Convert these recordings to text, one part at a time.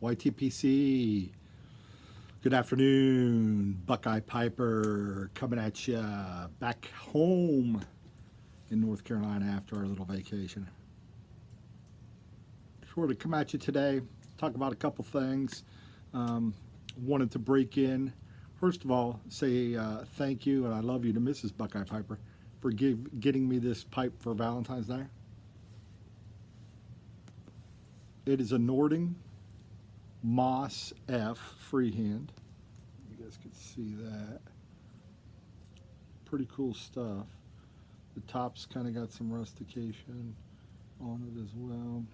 YTPC. Good afternoon. Buckeye Piper coming at you back home in North Carolina after our little vacation. Sure to come at you today, talk about a couple things. Wanted to break in. First of all, say thank you and I love you to Mrs. Buckeye Piper for getting me this pipe for Valentine's Day. It is a Nording Moss F freehand. You guys can see that. Pretty cool stuff. The top's kind of got some rustication on it as well.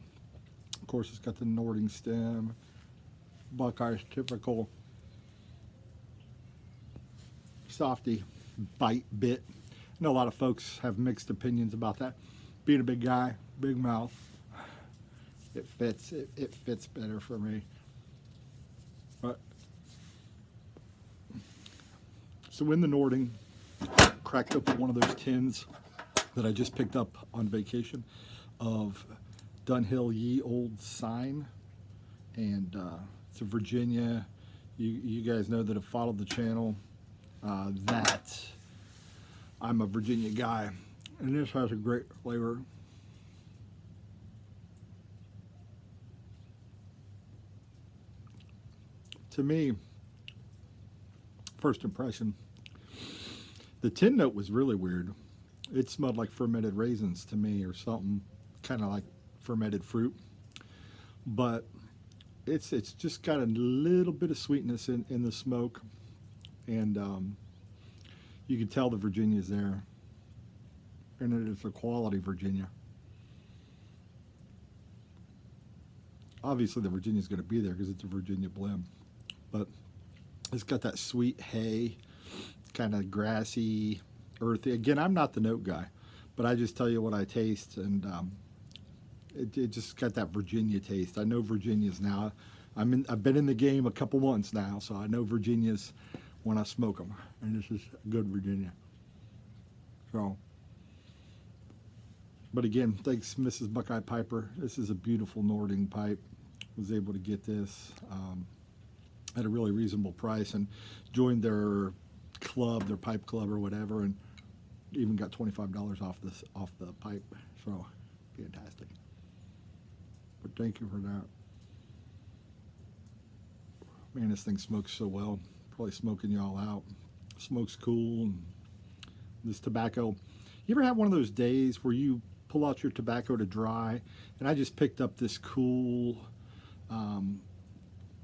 Of course, it's got the Nording stem. Buckeye's typical softy bite bit. I know a lot of folks have mixed opinions about that. Being a big guy, big mouth, it fits. It fits better for me. But so in the Nording, cracked open one of those tins that I just picked up on vacation of Dunhill Ye Old Sign, and it's a Virginia. You guys know that have followed the channel that I'm a Virginia guy, and this has a great flavor. To me, first impression, the tin note was really weird. It smelled like fermented raisins to me, or something kind of like fermented fruit. But it's just got a little bit of sweetness in the smoke, and you can tell the Virginia's there, and it is a quality Virginia. Obviously, the Virginia's going to be there because it's a Virginia blend. But it's got that sweet hay, kind of grassy, earthy. Again, I'm not the note guy, but I just tell you what I taste, and it just got that Virginia taste. I know Virginias now. I've been in the game a couple months now, so I know Virginias when I smoke them, and this is a good Virginia. So, but again, thanks Mrs. Buckeye Piper. This is a beautiful Nording pipe. Was able to get this at a really reasonable price, and joined their club, their pipe club or whatever, and even got $25 off the pipe. So fantastic. But thank you for that. Man, this thing smokes so well. Probably smoking y'all out. Smoke's cool. And this tobacco. You ever have one of those days where you pull out your tobacco to dry? And I just picked up this cool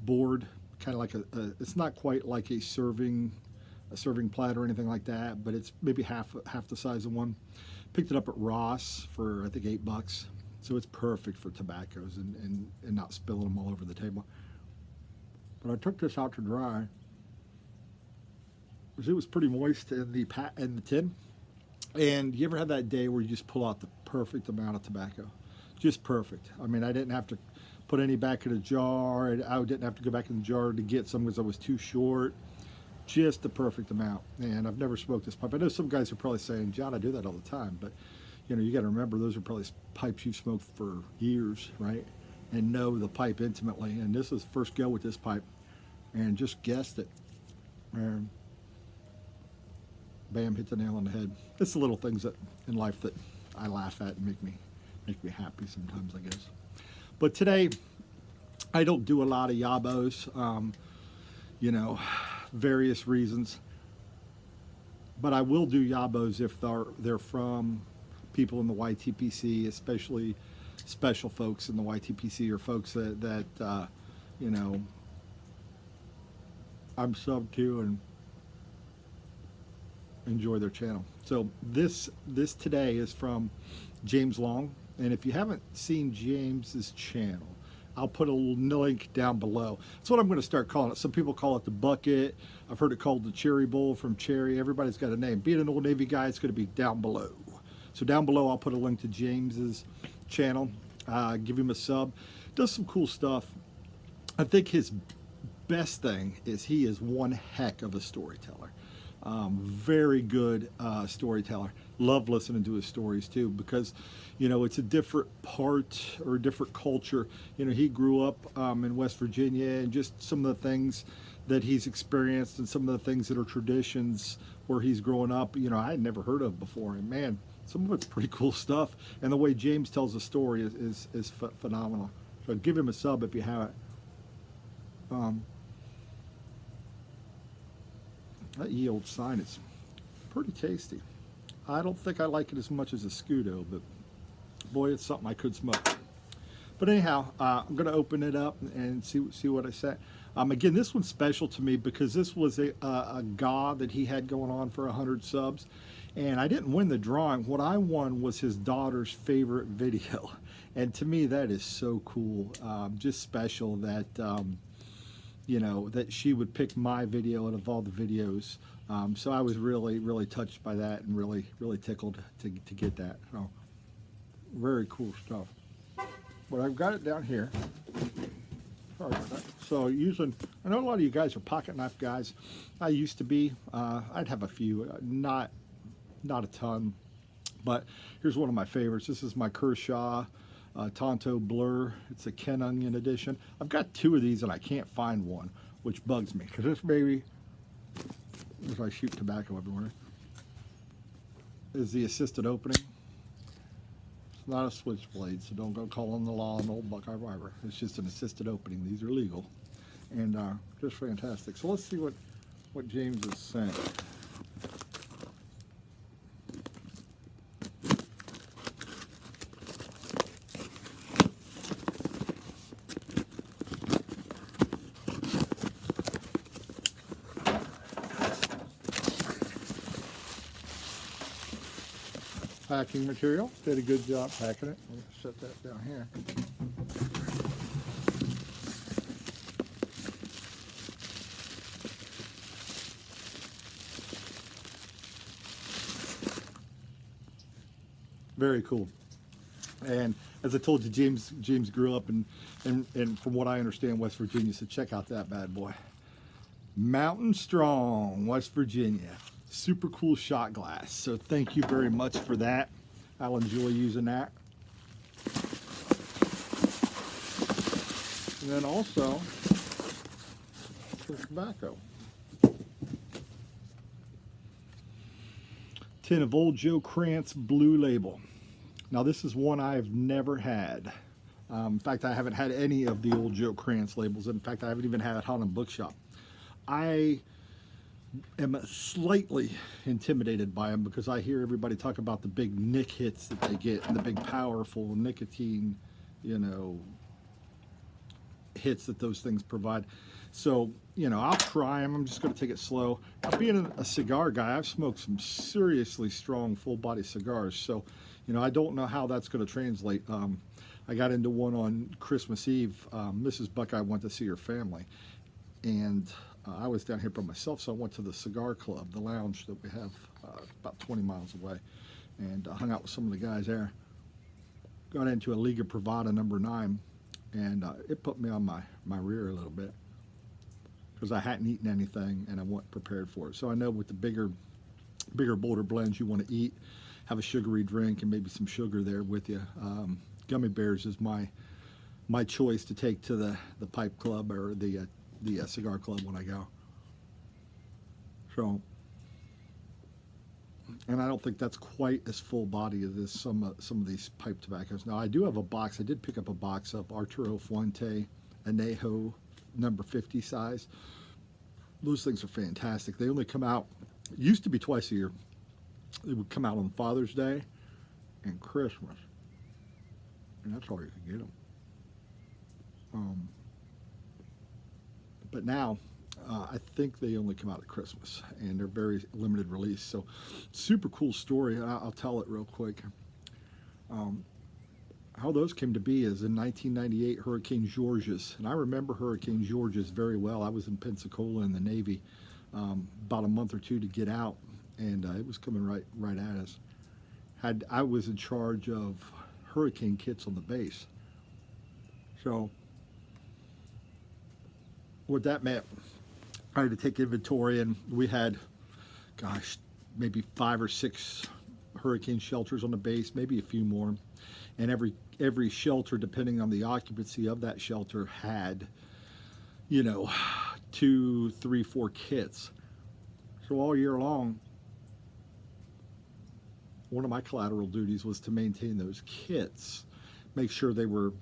board, kind of like it's not quite like a serving platter or anything like that, but it's maybe half the size of one. Picked it up at Ross for I think $8, so it's perfect for tobaccos and not spilling them all over the table. But I took this out to dry because it was pretty moist in the tin. And you ever have that day where you just pull out the perfect amount of tobacco? Just perfect. I mean, I didn't have to put any back in a jar. I didn't have to go back in the jar to get some because I was too short. Just the perfect amount. And I've never smoked this pipe. I know some guys are probably saying, John, I do that all the time. But, you know, you got to remember those are probably pipes you've smoked for years, right? And know the pipe intimately. And this is first go with this pipe. And just guessed it. And bam, hit the nail on the head. It's the little things that in life that I laugh at and make me happy sometimes, I guess. But today, I don't do a lot of YABOs, you know, various reasons. But I will do YABOs if they're from people in the YTPC, especially special folks in the YTPC, or folks that you know, I'm sub to and enjoy their channel. So this today is from James Long, and if you haven't seen James's channel, I'll put a link down below. That's what I'm going to start calling it. Some people call it the bucket. I've heard it called the cherry bowl from Cherry. Everybody's got a name. Being an Old Navy guy, it's going to be down below. So down below, I'll put a link to James's channel. Give him a sub. Does some cool stuff. I think his best thing is he is one heck of a storyteller. Very good storyteller. love listening to his stories too, because it's a different part or a different culture. He grew up in West Virginia, and just some of the things that he's experienced and some of the things that are traditions where he's growing up, I had never heard of before. And man, some of it's pretty cool stuff. And the way James tells the story is phenomenal. So give him a sub if you haven't. That ye old sign is pretty tasty. I don't think I like it as much as a Scudo, but boy, it's something I could smoke. But anyhow, I'm going to open it up and see what I say. Again, this one's special to me because this was a GA that he had going on for 100 subs. And I didn't win the drawing. What I won was his daughter's favorite video. And to me, that is so cool. Just special that, that she would pick my video out of all the videos. So I was really, really touched by that and really, really tickled to get that. So very cool stuff. But I've got it down here. Sorry about that. So I know a lot of you guys are pocket knife guys. I used to be. I'd have a few, not a ton. But here's one of my favorites. This is my Kershaw Tonto Blur. It's a Ken Onion edition. I've got 2 of these and I can't find one, which bugs me because this baby, as I shoot tobacco everywhere, is the assisted opening. It's not a switchblade, so don't go calling the law an old Buckeye River. It's just an assisted opening. These are legal and just fantastic. So let's see what James is saying. Packing material, did a good job packing it. I'm going to set that down here. Very cool. And as I told you, James grew up and from what I understand, West Virginia, so check out that bad boy. Mountain Strong, West Virginia. Super cool shot glass. So thank you very much for that. I'll enjoy using that. And then also some tobacco. Tin of Old Joe Krantz Blue Label. Now this is one I've never had. In fact, I haven't had any of the Old Joe Krantz labels. In fact, I haven't even had it on a bookshop. I am slightly intimidated by them because I hear everybody talk about the big nic hits that they get and the big powerful nicotine, hits that those things provide. So, I'll try them. I'm just going to take it slow. Now, being a cigar guy, I've smoked some seriously strong full body cigars. So, I don't know how that's going to translate. I got into one on Christmas Eve. Mrs. Buckeye went to see her family, and I was down here by myself, so I went to the cigar club, the lounge that we have about 20 miles away, and hung out with some of the guys there. Got into a Liga Privada number 9, and it put me on my rear a little bit because I hadn't eaten anything and I wasn't prepared for it. So I know with the bigger, bolder blends, you want to eat, have a sugary drink, and maybe some sugar there with you. Gummy bears is my choice to take to the pipe club or the cigar club when I go. So, and I don't think that's quite as full body as some of these pipe tobaccos. Now I do have a box. I did pick up a box of Arturo Fuente Anejo number 50 size. Those things are fantastic. They only come out, used to be twice a year. They would come out on Father's Day and Christmas, and that's all you could get them. But now, I think they only come out at Christmas, and they're very limited release. So, super cool story. I'll tell it real quick. How those came to be is in 1998, Hurricane Georges, and I remember Hurricane Georges very well. I was in Pensacola in the Navy about a month or 2 to get out, and it was coming right at us. I was in charge of hurricane kits on the base. So what that meant, I had to take inventory, and we had, gosh, maybe 5 or 6 hurricane shelters on the base, maybe a few more. And every shelter, depending on the occupancy of that shelter, had, you know, 2, 3, 4 kits. So all year long, one of my collateral duties was to maintain those kits, make sure they were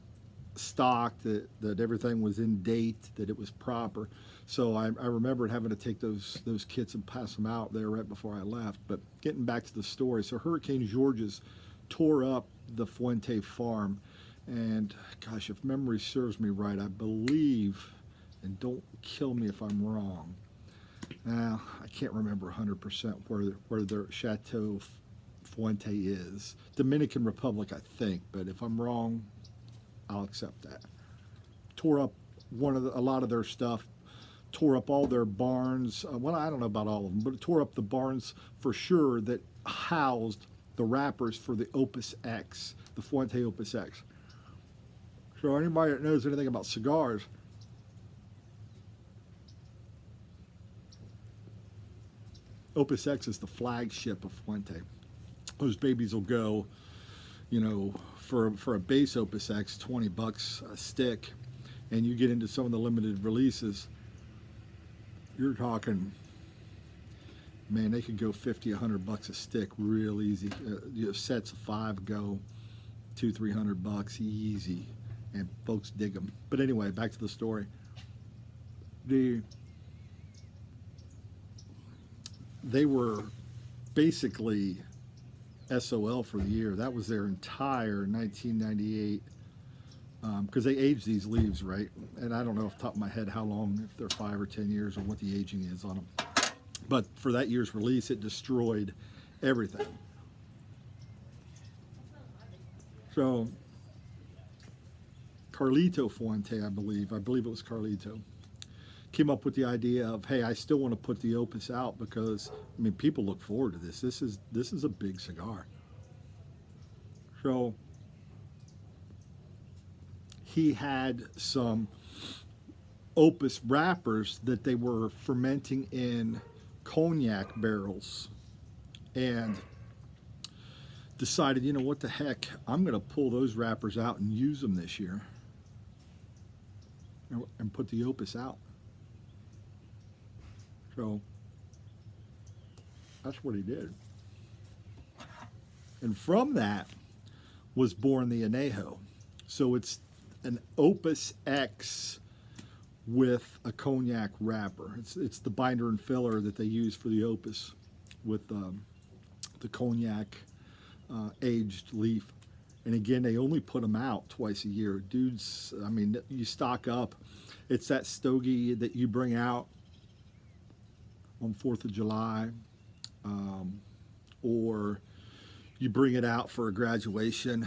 stocked, that everything was in date, that it was proper. So I remembered having to take those kits and pass them out there right before I left. But getting back to the story, so Hurricane Georges tore up the Fuente farm, and gosh, if memory serves me right, I believe, and don't kill me if I'm wrong, now I can't remember 100% where their Chateau Fuente is. Dominican Republic, I think, but if I'm wrong, I'll accept that. Tore up a lot of their stuff, tore up all their barns. Well, I don't know about all of them, but it tore up the barns for sure that housed the wrappers for the Opus X, the Fuente Opus X. So anybody that knows anything about cigars, Opus X is the flagship of Fuente. Those babies will go, you know, for a base Opus X, $20 a stick, and you get into some of the limited releases, you're talking, man, they could go $50, $100 a stick real easy. You know, sets of 5 go $200, $300 easy, and folks dig them. But anyway, back to the story. They were basically SOL for the year. That was their entire 1998, because they age these leaves, right? And I don't know off the top of my head how long, if they're 5 or 10 years, or what the aging is on them. But for that year's release, it destroyed everything. So Carlito Fuente, I believe it was Carlito, came up with the idea of, hey, I still want to put the Opus out because, I mean, people look forward to this. This is a big cigar. So he had some Opus wrappers that they were fermenting in cognac barrels, and decided, you know, what the heck, I'm going to pull those wrappers out and use them this year and put the Opus out. So that's what he did. And from that was born the Anejo. So it's an Opus X with a cognac wrapper. It's the binder and filler that they use for the Opus with the cognac aged leaf. And again, they only put them out twice a year. Dudes, I mean, you stock up. It's that stogie that you bring out on 4th of July, or you bring it out for a graduation.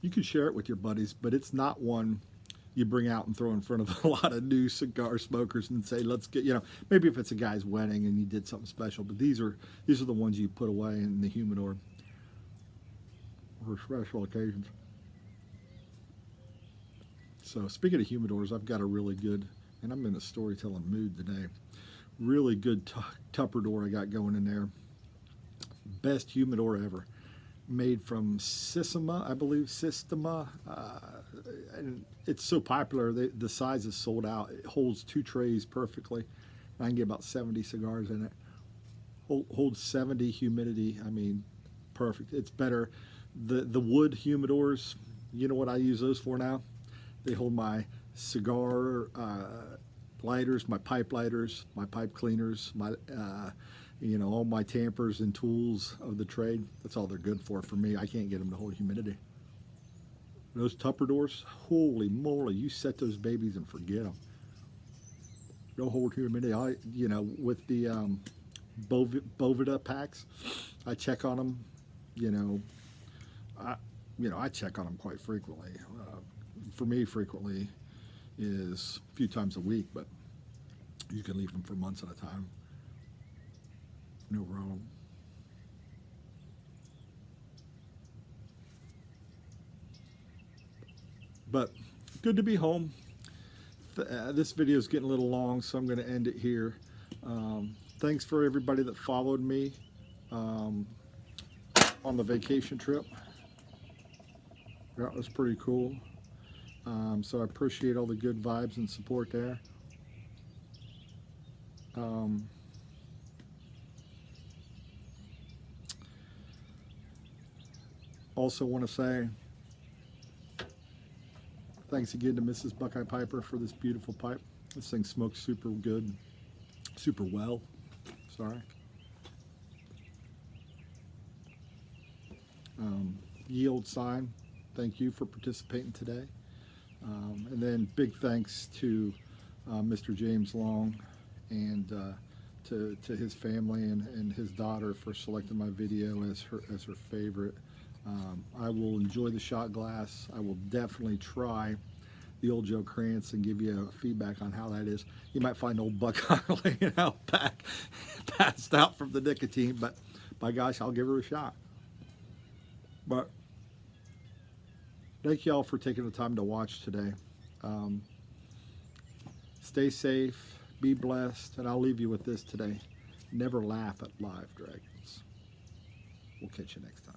You can share it with your buddies, but it's not one you bring out and throw in front of a lot of new cigar smokers and say, let's get, you know, maybe if it's a guy's wedding and you did something special, but these are the ones you put away in the humidor for special occasions. So speaking of humidors, I've got a really good, and I'm in a storytelling mood today, really good Tupperware I got going in there. Best humidor ever. Made from Systema, I believe, Systema. And it's so popular, the size is sold out. It holds 2 trays perfectly. I can get about 70 cigars in it. Holds 70 humidity, I mean, perfect. It's better. The wood humidors, you know what I use those for now? They hold my cigar lighters, my pipe lighters, my pipe cleaners, my you know, all my tampers and tools of the trade. That's all they're good for me. I can't get them to hold humidity. Those Tupperwares, holy moly, you set those babies and forget them. They'll hold humidity. You know, with the Bovida packs, I check on them. You know, I check on them quite frequently. For me, frequently is a few times a week, but you can leave them for months at a time. No problem. But good to be home. This video is getting a little long, so I'm going to end it here. Thanks for everybody that followed me on the vacation trip. That was pretty cool. So I appreciate all the good vibes and support there. Also want to say thanks again to Mrs. Buckeye Piper for this beautiful pipe. This thing smokes super good, super well. Sorry. Yield Sign, thank you for participating today. And then big thanks to Mr. James Long and to his family and his daughter for selecting my video as her favorite. I will enjoy the shot glass. I will definitely try the old Joe Krantz and give you feedback on how that is. You might find old Buckeye laying out back, passed out from the nicotine, but by gosh, I'll give her a shot. But thank you all for taking the time to watch today. Stay safe, be blessed, and I'll leave you with this today. Never laugh at live dragons. We'll catch you next time.